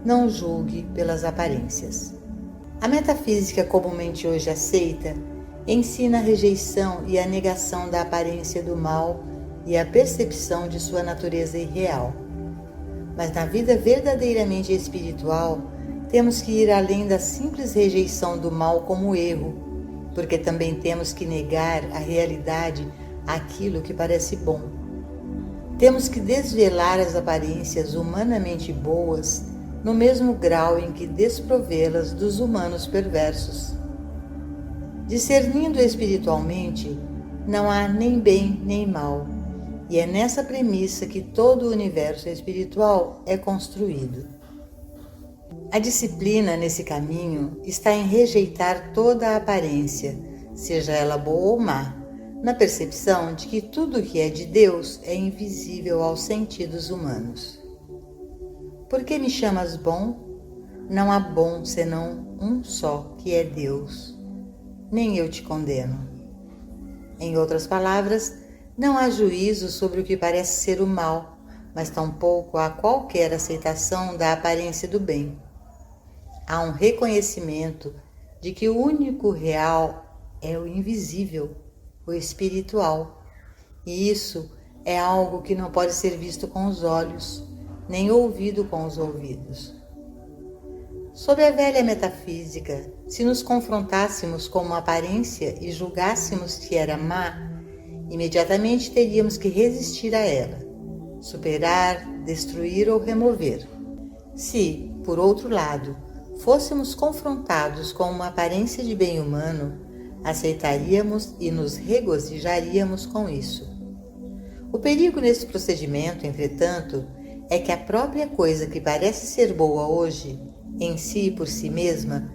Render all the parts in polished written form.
não julgue pelas aparências. A metafísica comumente hoje aceita ensina a rejeição e a negação da aparência do mal e a percepção de sua natureza irreal. Mas na vida verdadeiramente espiritual, temos que ir além da simples rejeição do mal como erro, porque também temos que negar a realidade àquilo que parece bom. Temos que desvelar as aparências humanamente boas no mesmo grau em que desprovê-las dos humanos perversos. Discernindo espiritualmente, não há nem bem nem mal, e é nessa premissa que todo o universo espiritual é construído. A disciplina nesse caminho está em rejeitar toda a aparência, seja ela boa ou má, na percepção de que tudo que é de Deus é invisível aos sentidos humanos. Por que me chamas bom? Não há bom senão um só, que é Deus. Nem eu te condeno. Em outras palavras, não há juízo sobre o que parece ser o mal, mas tampouco há qualquer aceitação da aparência do bem. Há um reconhecimento de que o único real é o invisível, o espiritual, e isso é algo que não pode ser visto com os olhos, nem ouvido com os ouvidos. Sob a velha metafísica, se nos confrontássemos com uma aparência e julgássemos que era má, imediatamente teríamos que resistir a ela, superar, destruir ou remover. Se, por outro lado, fôssemos confrontados com uma aparência de bem humano, aceitaríamos e nos regozijaríamos com isso. O perigo nesse procedimento, entretanto, é que a própria coisa que parece ser boa hoje, em si e por si mesma,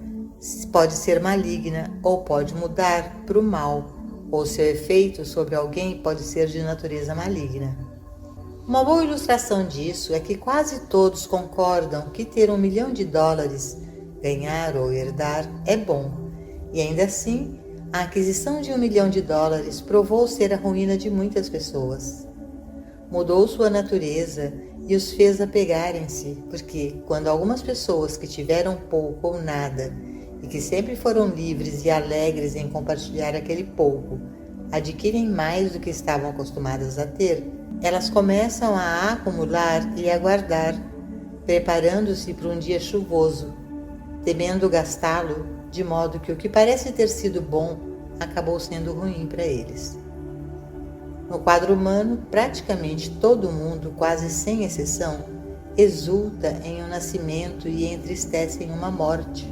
pode ser maligna ou pode mudar para o mal, ou seu efeito sobre alguém pode ser de natureza maligna. Uma boa ilustração disso é que quase todos concordam que ter $1 milhão, ganhar ou herdar, é bom, e ainda assim, a aquisição de $1 milhão provou ser a ruína de muitas pessoas. Mudou sua natureza e os fez apegarem-se, porque quando algumas pessoas que tiveram pouco ou nada e que sempre foram livres e alegres em compartilhar aquele pouco, adquirem mais do que estavam acostumadas a ter, elas começam a acumular e a guardar, preparando-se para um dia chuvoso, temendo gastá-lo, de modo que o que parece ter sido bom acabou sendo ruim para eles. No quadro humano, praticamente todo mundo, quase sem exceção, exulta em um nascimento e entristece em uma morte.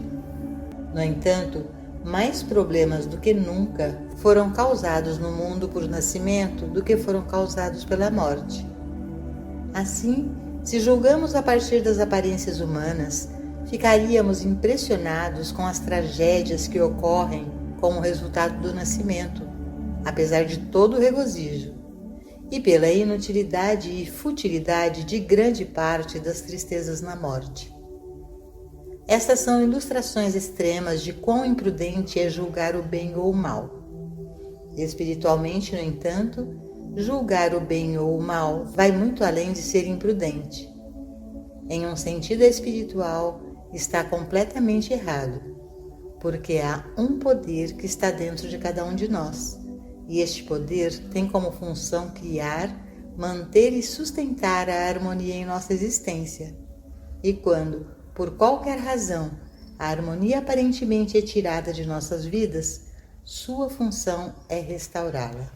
No entanto, mais problemas do que nunca foram causados no mundo por nascimento do que foram causados pela morte. Assim, se julgamos a partir das aparências humanas, ficaríamos impressionados com as tragédias que ocorrem como resultado do nascimento, apesar de todo o regozijo, e pela inutilidade e futilidade de grande parte das tristezas na morte. Estas são ilustrações extremas de quão imprudente é julgar o bem ou o mal. Espiritualmente, no entanto, julgar o bem ou o mal vai muito além de ser imprudente. Em um sentido espiritual, está completamente errado, porque há um poder que está dentro de cada um de nós, e este poder tem como função criar, manter e sustentar a harmonia em nossa existência. E quando, por qualquer razão, a harmonia aparentemente é tirada de nossas vidas, sua função é restaurá-la,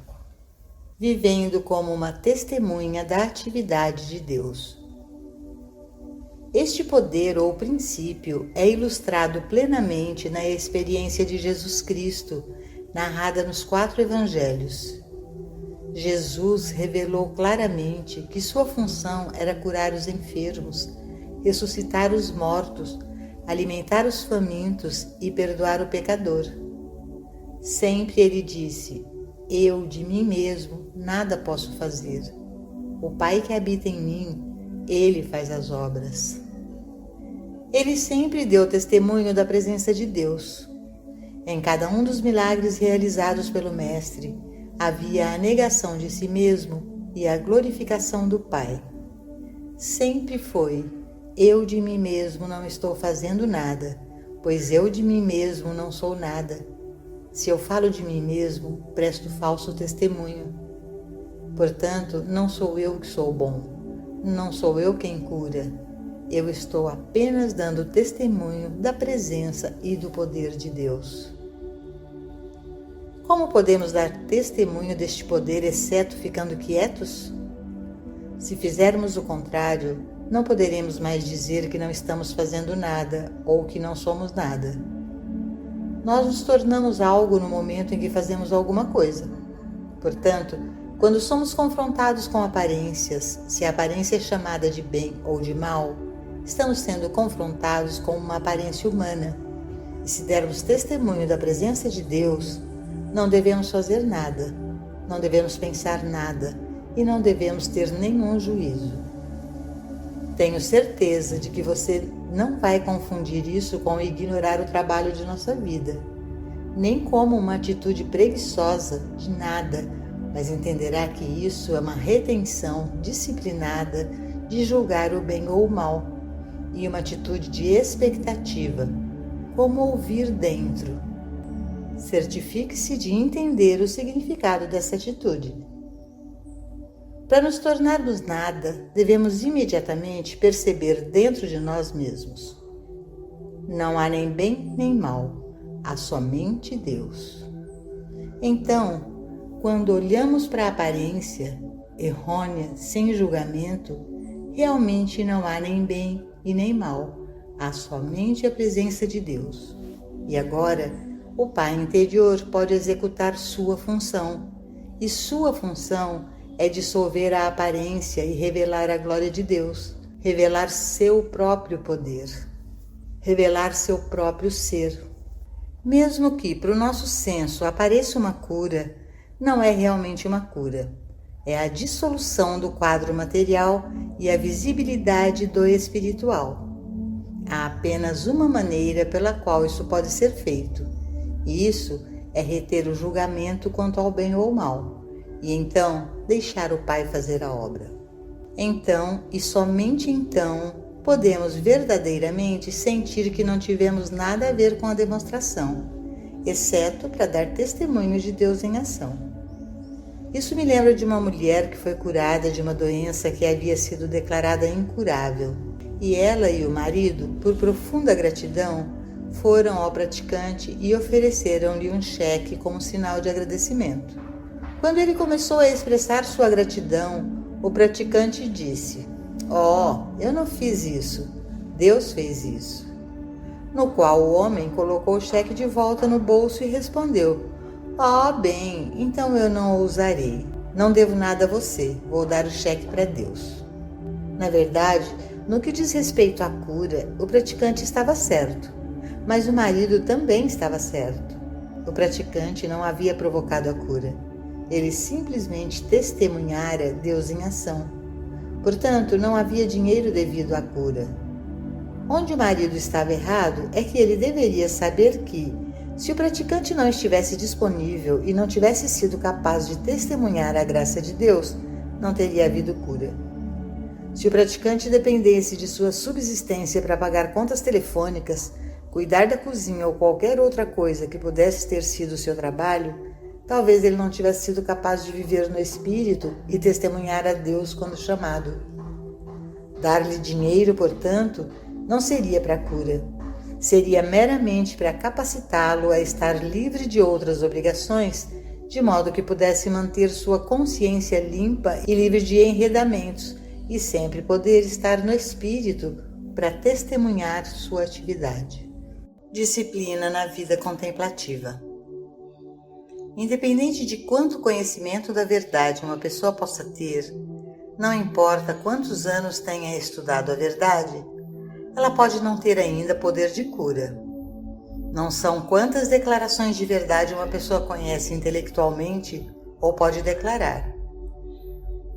vivendo como uma testemunha da atividade de Deus. Este poder ou princípio é ilustrado plenamente na experiência de Jesus Cristo, narrada nos 4 evangelhos. Jesus revelou claramente que sua função era curar os enfermos, ressuscitar os mortos, alimentar os famintos e perdoar o pecador. Sempre ele disse: eu de mim mesmo nada posso fazer. O Pai que habita em mim, ele faz as obras. Ele sempre deu testemunho da presença de Deus. Em cada um dos milagres realizados pelo Mestre, havia a negação de si mesmo e a glorificação do Pai. Sempre foi: eu de mim mesmo não estou fazendo nada, pois eu de mim mesmo não sou nada. Se eu falo de mim mesmo, presto falso testemunho. Portanto, não sou eu que sou bom, não sou eu quem cura. Eu estou apenas dando testemunho da presença e do poder de Deus. Como podemos dar testemunho deste poder, exceto ficando quietos? Se fizermos o contrário, não poderemos mais dizer que não estamos fazendo nada ou que não somos nada. Nós nos tornamos algo no momento em que fazemos alguma coisa. Portanto, quando somos confrontados com aparências, se a aparência é chamada de bem ou de mal, estamos sendo confrontados com uma aparência humana. E se dermos testemunho da presença de Deus, não devemos fazer nada, não devemos pensar nada e não devemos ter nenhum juízo. Tenho certeza de que você não vai confundir isso com ignorar o trabalho de nossa vida, nem como uma atitude preguiçosa de nada, mas entenderá que isso é uma retenção disciplinada de julgar o bem ou o mal, e uma atitude de expectativa, como ouvir dentro. Certifique-se de entender o significado dessa atitude. Para nos tornarmos nada, devemos imediatamente perceber dentro de nós mesmos. Não há nem bem nem mal, há somente Deus. Então, quando olhamos para a aparência errônea, sem julgamento, realmente não há nem bem e nem mal, há somente a presença de Deus. E agora, o Pai interior pode executar sua função, e sua função é dissolver a aparência e revelar a glória de Deus, revelar seu próprio poder, revelar seu próprio ser. Mesmo que para o nosso senso apareça uma cura, não é realmente uma cura. É a dissolução do quadro material e a visibilidade do espiritual. Há apenas uma maneira pela qual isso pode ser feito, e isso é reter o julgamento quanto ao bem ou mal, e então deixar o Pai fazer a obra. Então, e somente então, podemos verdadeiramente sentir que não tivemos nada a ver com a demonstração, exceto para dar testemunho de Deus em ação. Isso me lembra de uma mulher que foi curada de uma doença que havia sido declarada incurável, e ela e o marido, por profunda gratidão, foram ao praticante e ofereceram-lhe um cheque como sinal de agradecimento. Quando ele começou a expressar sua gratidão, o praticante disse: eu não fiz isso, Deus fez isso. No qual o homem colocou o cheque de volta no bolso e respondeu: bem, então eu não o usarei. Não devo nada a você, vou dar o cheque para Deus. Na verdade, no que diz respeito à cura, o praticante estava certo, mas o marido também estava certo. O praticante não havia provocado a cura. Ele simplesmente testemunhara Deus em ação. Portanto, não havia dinheiro devido à cura. Onde o marido estava errado é que ele deveria saber que, se o praticante não estivesse disponível e não tivesse sido capaz de testemunhar a graça de Deus, não teria havido cura. Se o praticante dependesse de sua subsistência para pagar contas telefônicas, cuidar da cozinha ou qualquer outra coisa que pudesse ter sido seu trabalho, talvez ele não tivesse sido capaz de viver no espírito e testemunhar a Deus quando chamado. Dar-lhe dinheiro, portanto, não seria para a cura. Seria meramente para capacitá-lo a estar livre de outras obrigações, de modo que pudesse manter sua consciência limpa e livre de enredamentos, e sempre poder estar no espírito para testemunhar sua atividade. Disciplina na vida contemplativa. Independente de quanto conhecimento da verdade uma pessoa possa ter, não importa quantos anos tenha estudado a verdade, ela pode não ter ainda poder de cura. Não são quantas declarações de verdade uma pessoa conhece intelectualmente ou pode declarar.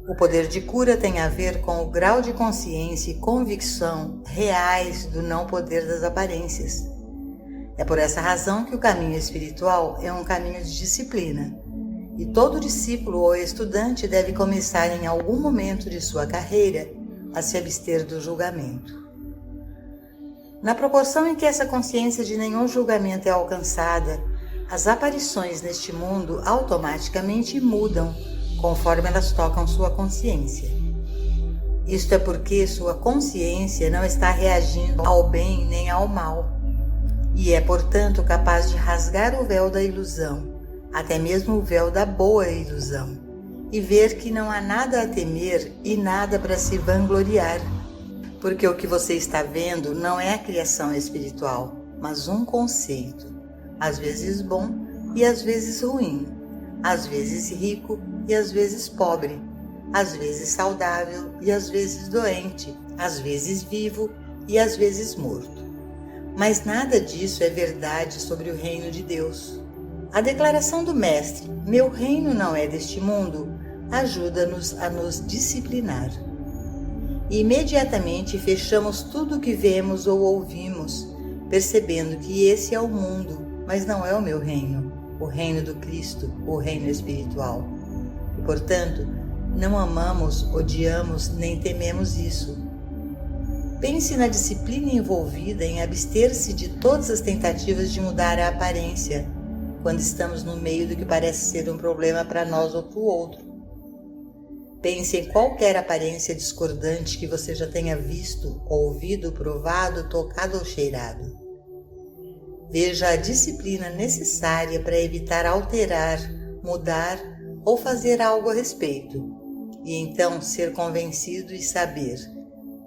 O poder de cura tem a ver com o grau de consciência e convicção reais do não poder das aparências. É por essa razão que o caminho espiritual é um caminho de disciplina, e todo discípulo ou estudante deve começar em algum momento de sua carreira a se abster do julgamento. Na proporção em que essa consciência de nenhum julgamento é alcançada, as aparições neste mundo automaticamente mudam conforme elas tocam sua consciência. Isto é porque sua consciência não está reagindo ao bem nem ao mal, e é, portanto, capaz de rasgar o véu da ilusão, até mesmo o véu da boa ilusão, e ver que não há nada a temer e nada para se vangloriar, porque o que você está vendo não é a criação espiritual, mas um conceito, às vezes bom e às vezes ruim, às vezes rico e às vezes pobre, às vezes saudável e às vezes doente, às vezes vivo e às vezes morto. Mas nada disso é verdade sobre o reino de Deus. A declaração do Mestre, meu reino não é deste mundo, ajuda-nos a nos disciplinar. E imediatamente fechamos tudo o que vemos ou ouvimos, percebendo que esse é o mundo, mas não é o meu reino, o reino do Cristo, o reino espiritual. E, portanto, não amamos, odiamos, nem tememos isso. Pense na disciplina envolvida em abster-se de todas as tentativas de mudar a aparência, quando estamos no meio do que parece ser um problema para nós ou para o outro. Pense em qualquer aparência discordante que você já tenha visto, ouvido, provado, tocado ou cheirado. Veja a disciplina necessária para evitar alterar, mudar ou fazer algo a respeito, e então ser convencido e saber: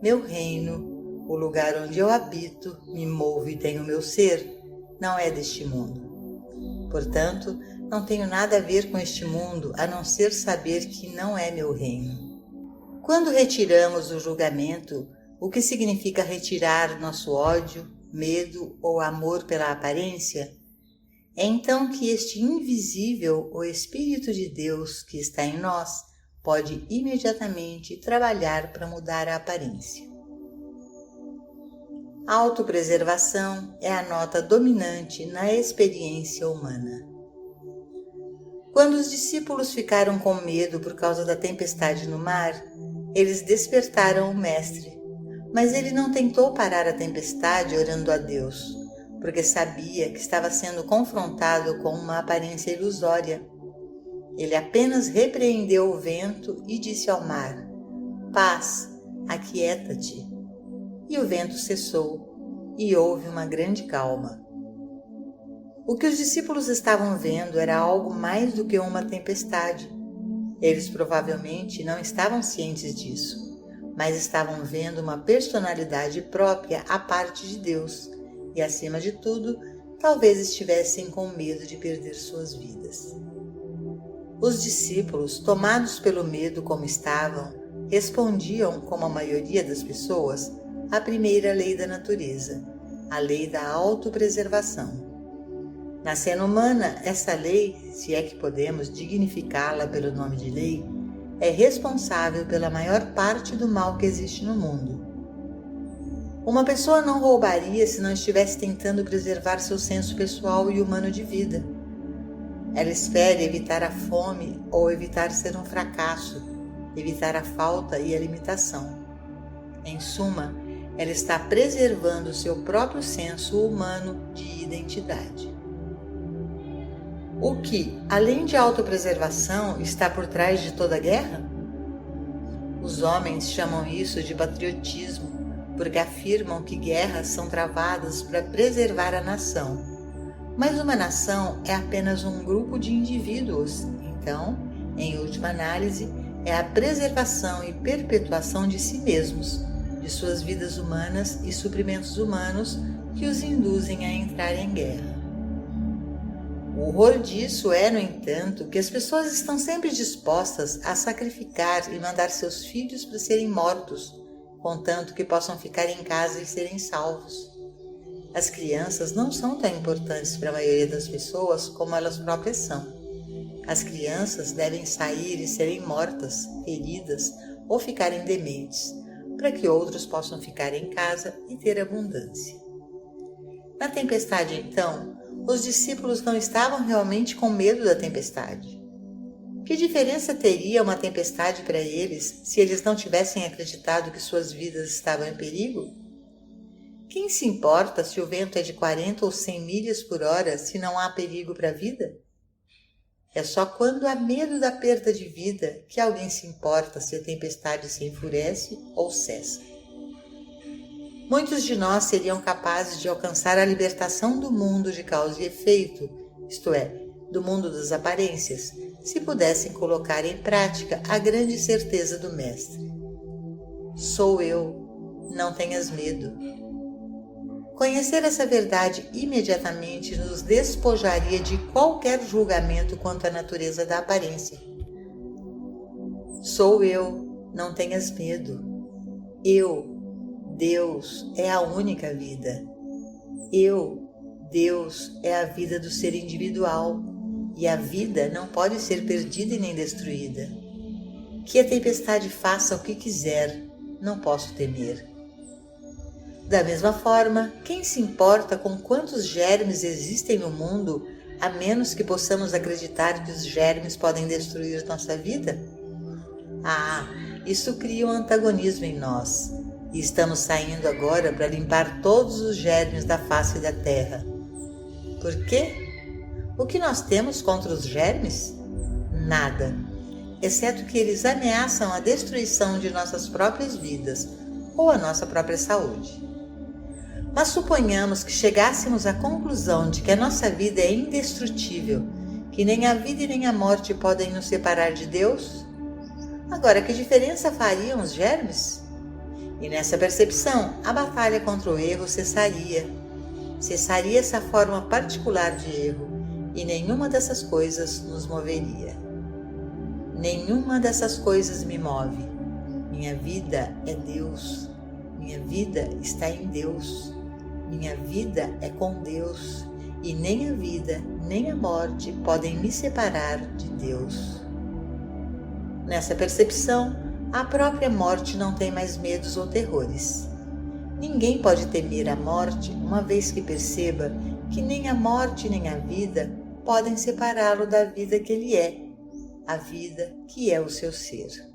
meu reino, o lugar onde eu habito, me movo e tenho meu ser, não é deste mundo. Portanto, não tenho nada a ver com este mundo, a não ser saber que não é meu reino. Quando retiramos o julgamento, o que significa retirar nosso ódio, medo ou amor pela aparência, é então que este invisível, o Espírito de Deus que está em nós, pode imediatamente trabalhar para mudar a aparência. A autopreservação é a nota dominante na experiência humana. Quando os discípulos ficaram com medo por causa da tempestade no mar, eles despertaram o Mestre, mas ele não tentou parar a tempestade orando a Deus, porque sabia que estava sendo confrontado com uma aparência ilusória. Ele apenas repreendeu o vento e disse ao mar: paz, aquieta-te. E o vento cessou, e houve uma grande calma. O que os discípulos estavam vendo era algo mais do que uma tempestade. Eles provavelmente não estavam cientes disso, mas estavam vendo uma personalidade própria à parte de Deus, e acima de tudo, talvez estivessem com medo de perder suas vidas. Os discípulos, tomados pelo medo como estavam, respondiam, como a maioria das pessoas, à primeira lei da natureza, a lei da autopreservação. Na cena humana, essa lei, se é que podemos dignificá-la pelo nome de lei, é responsável pela maior parte do mal que existe no mundo. Uma pessoa não roubaria se não estivesse tentando preservar seu senso pessoal e humano de vida. Ela espera evitar a fome ou evitar ser um fracasso, evitar a falta e a limitação. Em suma, ela está preservando seu próprio senso humano de identidade. O que, além de autopreservação, está por trás de toda guerra? Os homens chamam isso de patriotismo, porque afirmam que guerras são travadas para preservar a nação. Mas uma nação é apenas um grupo de indivíduos, então, em última análise, é a preservação e perpetuação de si mesmos, de suas vidas humanas e suprimentos humanos que os induzem a entrar em guerra. O horror disso é, no entanto, que as pessoas estão sempre dispostas a sacrificar e mandar seus filhos para serem mortos, contanto que possam ficar em casa e serem salvos. As crianças não são tão importantes para a maioria das pessoas como elas próprias são. As crianças devem sair e serem mortas, feridas ou ficarem dementes, para que outros possam ficar em casa e ter abundância. Na tempestade, então, os discípulos não estavam realmente com medo da tempestade. Que diferença teria uma tempestade para eles se eles não tivessem acreditado que suas vidas estavam em perigo? Quem se importa se o vento é de 40 ou 100 milhas por hora, se não há perigo para a vida? É só quando há medo da perda de vida que alguém se importa se a tempestade se enfurece ou cessa. Muitos de nós seriam capazes de alcançar a libertação do mundo de causa e efeito, isto é, do mundo das aparências, se pudessem colocar em prática a grande certeza do Mestre. Sou eu, não tenhas medo. Conhecer essa verdade imediatamente nos despojaria de qualquer julgamento quanto à natureza da aparência. Sou eu, não tenhas medo. Eu, Deus, é a única vida. Eu, Deus, é a vida do ser individual, e a vida não pode ser perdida e nem destruída. Que a tempestade faça o que quiser, não posso temer. Da mesma forma, quem se importa com quantos germes existem no mundo, a menos que possamos acreditar que os germes podem destruir nossa vida? Isso cria um antagonismo em nós, e estamos saindo agora para limpar todos os germes da face da terra. Por quê? O que nós temos contra os germes? Nada, exceto que eles ameaçam a destruição de nossas próprias vidas ou a nossa própria saúde. Mas suponhamos que chegássemos à conclusão de que a nossa vida é indestrutível, que nem a vida e nem a morte podem nos separar de Deus? Agora, que diferença fariam os germes? E nessa percepção, a batalha contra o erro cessaria. Cessaria essa forma particular de erro, e nenhuma dessas coisas nos moveria. Nenhuma dessas coisas me move. Minha vida é Deus. Minha vida está em Deus. Minha vida é com Deus, e nem a vida nem a morte podem me separar de Deus. Nessa percepção, a própria morte não tem mais medos ou terrores. Ninguém pode temer a morte, uma vez que perceba que nem a morte nem a vida podem separá-lo da vida que ele é, a vida que é o seu ser.